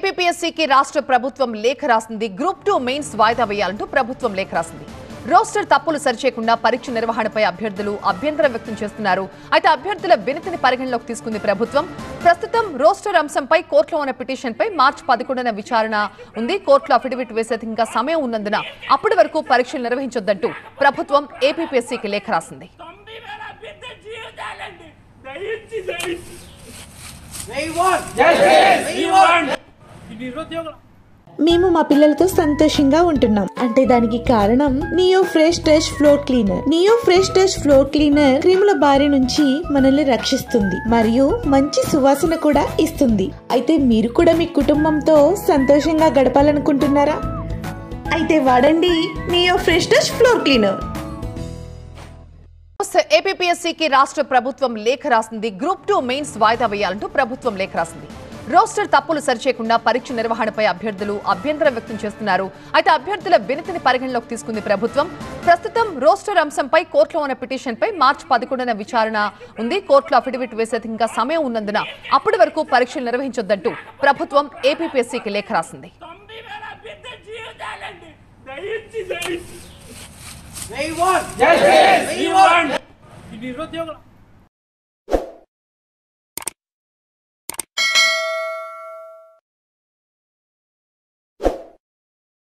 ఏపీపీఎస్సీకి రాష్ట్ర ప్రభుత్వం లేఖ రాసింది. గ్రూప్ 2 మెయిన్స్ వాయిదా వేయాలంటూ ప్రభుత్వం లేఖ రాసింది. రోస్టర్ తప్పులు సరిచేయకుండా పరీక్ష నిర్వహణపై అభ్యర్థులు అభ్యంతరం వ్యక్తం చేస్తున్నారు. అయితే అభ్యర్థుల వినతిని పరిగణలోకి తీసుకుంది ప్రభుత్వం. ప్రస్తుతం రోస్టర్ అంశంపై కోర్టులో ఉన్న పిటిషన్పై మార్చి 11న విచారణ ఉంది. కోర్టులో అఫిడవిట్ వేసేందుకు ఇంకా సమయం ఉన్నందున అప్పటి వరకు పరీక్షలు నిర్వహించొద్దంటూ ప్రభుత్వం ఏపీపీఎస్సీకి లేఖ రాసింది. మేము మా పిల్లలతో సంతోషంగా ఉంటున్నాం అంటే దానికి కారణం Neo Fresh Touch floor cleaner. Neo Fresh Touch floor cleaner క్రిముల బారి నుంచి మనల్ని రక్షిస్తుంది మరియు మంచి సువాసన కూడా ఇస్తుంది. అయితే మీరు కూడా మీ కుటుంబంతో సంతోషంగా గడపాలనుకుంటున్నారా? అయితే వాడండి Neo Fresh Touch floor cleaner. ఏపీపీఎస్సీకి రాష్ట్ర ప్రభుత్వం లేఖ రాసింది. గ్రూప్ 2 మెయిన్స్ వాయిదా వేయాలంటూ ప్రభుత్వం లేఖ రాసింది. రోస్టర్ తప్పులు సరిచేయకుండా పరీక్ష నిర్వహణపై అభ్యర్థులు అభ్యంతరం వ్యక్తం చేస్తున్నారు. అయితే అభ్యర్థుల వినతిని పరిగణలోకి తీసుకుంది ప్రభుత్వం. ప్రస్తుతం రోస్టర్ అంశంపై కోర్టులో ఉన్న పిటిషన్పై మార్చి 11న విచారణ ఉంది. కోర్టులో అఫిడవిట్ వేసేందుకు ఇంకా సమయం ఉన్నందున అప్పటి వరకు పరీక్షలు నిర్వహించొద్దంటూ ప్రభుత్వం ఏపీపీఎస్సీకి లేఖ రాసింది. We want justice. We want.